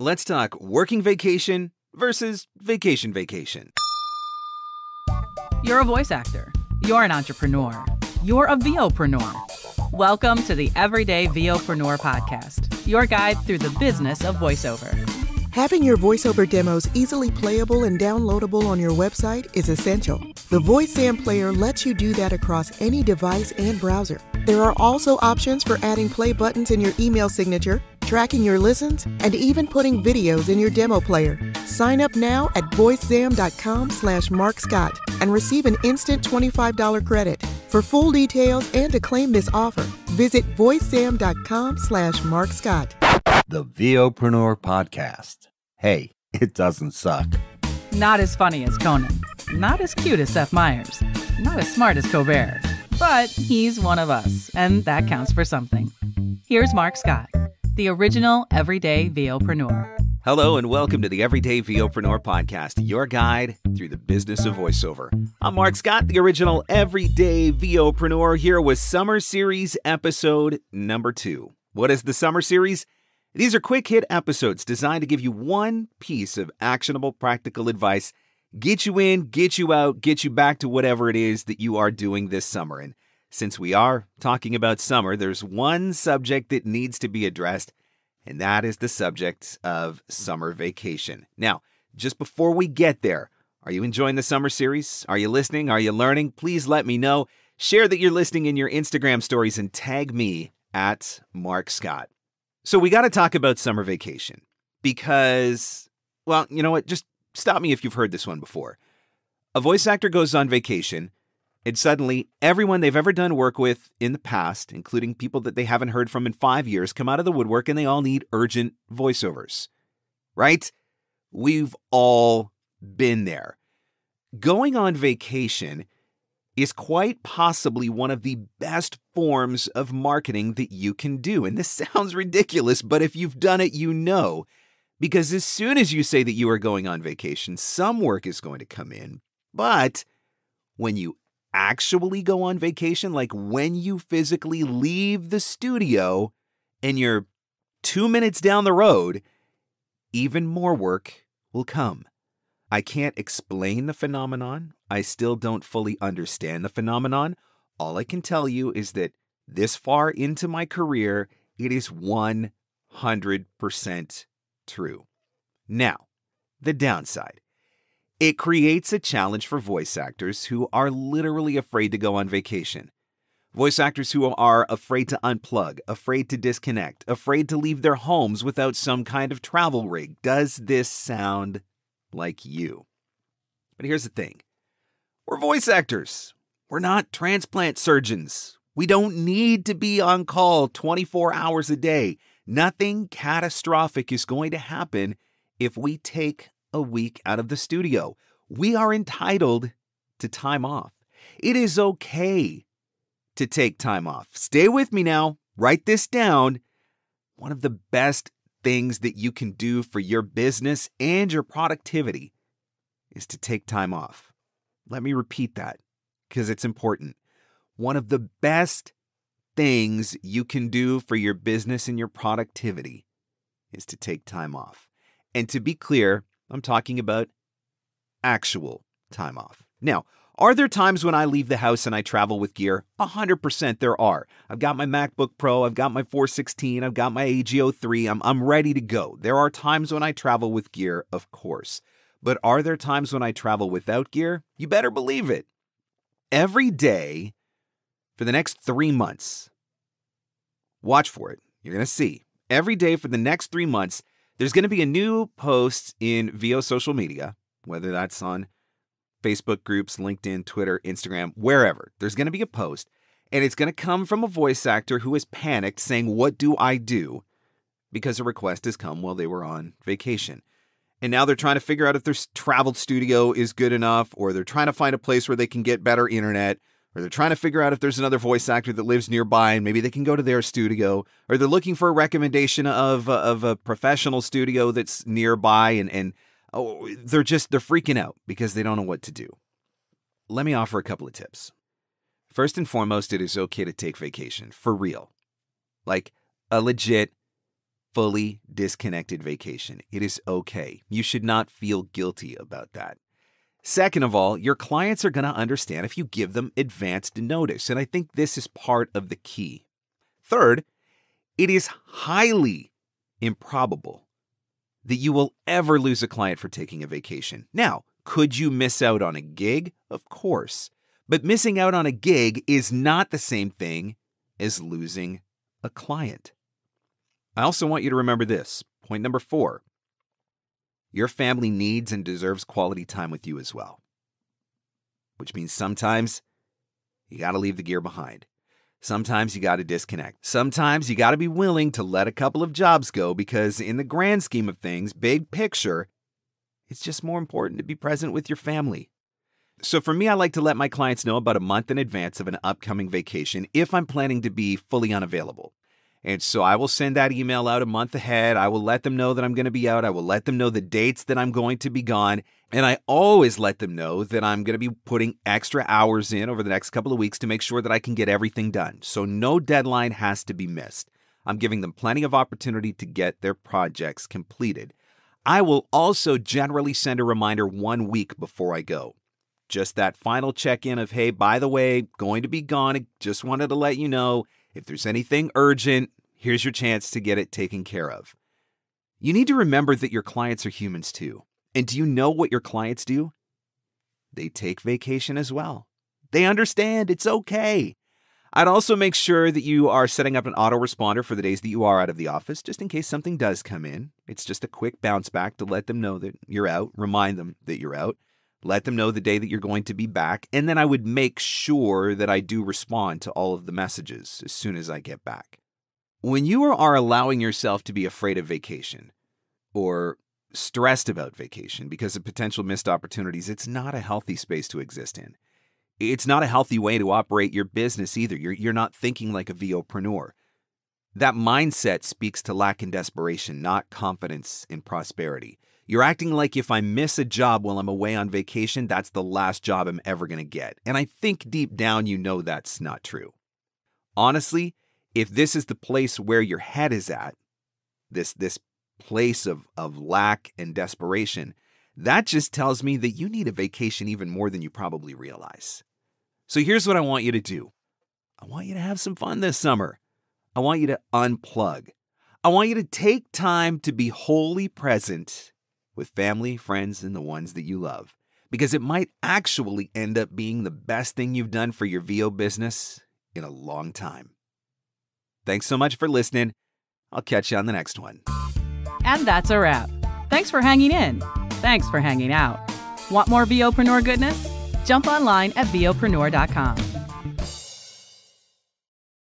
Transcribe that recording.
Let's talk working vacation versus vacation vacation. You're a voice actor. You're an entrepreneur. You're a VOPRENEUR. Welcome to the Everyday VOpreneur podcast, your guide through the business of voiceover. Having your voiceover demos easily playable and downloadable on your website is essential. The VoiceZam player lets you do that across any device and browser. There are also options for adding play buttons in your email signature, tracking your listens, and even putting videos in your demo player. Sign up now at voicezam.com/MarkScott and receive an instant $25 credit. For full details and to claim this offer, visit voicezam.com/MarkScott. The VOPRENEUR podcast. Hey, it doesn't suck. Not as funny as Conan. Not as cute as Seth Meyers. Not as smart as Colbert. But he's one of us, and that counts for something. Here's Mark Scott, the original Everyday VOpreneur. Hello and welcome to the Everyday VOpreneur podcast, your guide through the business of voiceover. I'm Mark Scott, the original Everyday VOpreneur, here with Summer Series episode number 2. What is the Summer Series? These are quick hit episodes designed to give you one piece of actionable practical advice, get you in, get you out, get you back to whatever it is that you are doing this summer. And since we are talking about summer, there's one subject that needs to be addressed, and that is the subject of summer vacation. Now, just before we get there, are you enjoying the Summer Series? Are you listening? Are you learning? Please let me know. Share that you're listening in your Instagram stories and tag me at Mark Scott. So we got to talk about summer vacation because, well, you know what? Just stop me if you've heard this one before. A voice actor goes on vacation and suddenly everyone they've ever done work with in the past, including people that they haven't heard from in 5 years, come out of the woodwork and they all need urgent voiceovers, right? We've all been there. Going on vacation is quite possibly one of the best forms of marketing that you can do. And this sounds ridiculous, but if you've done it, you know. Because as soon as you say that you are going on vacation, some work is going to come in. But when you actually go on vacation, like when you physically leave the studio and you're 2 minutes down the road, even more work will come. I can't explain the phenomenon. I still don't fully understand the phenomenon. All I can tell you is that this far into my career, it is 100% true. Now, the downside. It creates a challenge for voice actors who are literally afraid to go on vacation. Voice actors who are afraid to unplug, afraid to disconnect, afraid to leave their homes without some kind of travel rig. Does this sound like you? But here's the thing. We're voice actors. We're not transplant surgeons. We don't need to be on call 24 hours a day. Nothing catastrophic is going to happen if we take a week out of the studio. We are entitled to time off. It is okay to take time off. Stay with me now. Write this down. One of the best things that you can do for your business and your productivity is to take time off. Let me repeat that because it's important. One of the best things you can do for your business and your productivity is to take time off. And to be clear, I'm talking about actual time off. Now, are there times when I leave the house and I travel with gear? 100% there are. I've got my MacBook Pro, I've got my 416, I've got my AGO3, I'm ready to go. There are times when I travel with gear, of course. But are there times when I travel without gear? You better believe it. Every day for the next 3 months, watch for it. You're going to see. Every day for the next 3 months, there's going to be a new post in VO social media, whether that's on Facebook groups, LinkedIn, Twitter, Instagram, wherever. There's going to be a post, and it's going to come from a voice actor who is panicked saying, "What do I do?" Because a request has come while they were on vacation. And now they're trying to figure out if their travel studio is good enough, or they're trying to find a place where they can get better internet, or they're trying to figure out if there's another voice actor that lives nearby and maybe they can go to their studio, or they're looking for a recommendation of a professional studio that's nearby, and they're freaking out because they don't know what to do. Let me offer a couple of tips. First and foremost, it is okay to take vacation, for real. Like a legit fully disconnected vacation. It is okay. You should not feel guilty about that. Second of all, your clients are going to understand if you give them advanced notice, and I think this is part of the key. Third, it is highly improbable that you will ever lose a client for taking a vacation. Now, could you miss out on a gig? Of course. But missing out on a gig is not the same thing as losing a client. I also want you to remember this. Point number 4. Your family needs and deserves quality time with you as well. Which means sometimes you got to leave the gear behind. Sometimes you got to disconnect. Sometimes you got to be willing to let a couple of jobs go because in the grand scheme of things, big picture, it's just more important to be present with your family. So for me, I like to let my clients know about a month in advance of an upcoming vacation if I'm planning to be fully unavailable. And so I will send that email out a month ahead. I will let them know that I'm going to be out. I will let them know the dates that I'm going to be gone. And I always let them know that I'm going to be putting extra hours in over the next couple of weeks to make sure that I can get everything done. So no deadline has to be missed. I'm giving them plenty of opportunity to get their projects completed. I will also generally send a reminder 1 week before I go. Just that final check-in of, hey, by the way, going to be gone. I just wanted to let you know. If there's anything urgent, here's your chance to get it taken care of. You need to remember that your clients are humans too. And do you know what your clients do? They take vacation as well. They understand it's okay. I'd also make sure that you are setting up an autoresponder for the days that you are out of the office, just in case something does come in. It's just a quick bounce back to let them know that you're out, remind them that you're out. Let them know the day that you're going to be back, and then I would make sure that I do respond to all of the messages as soon as I get back. When you are allowing yourself to be afraid of vacation or stressed about vacation because of potential missed opportunities, it's not a healthy space to exist in. It's not a healthy way to operate your business either. You're not thinking like a VOpreneur. That mindset speaks to lack and desperation, not confidence in prosperity. You're acting like if I miss a job while I'm away on vacation, that's the last job I'm ever going to get. And I think deep down you know that's not true. Honestly, if this is the place where your head is at, this place of lack and desperation, that just tells me that you need a vacation even more than you probably realize. So here's what I want you to do. I want you to have some fun this summer. I want you to unplug. I want you to take time to be wholly present with family, friends, and the ones that you love, because it might actually end up being the best thing you've done for your VO business in a long time. Thanks so much for listening. I'll catch you on the next one. And that's a wrap. Thanks for hanging in. Thanks for hanging out. Want more VOpreneur goodness? Jump online at VOPRENEUR.com.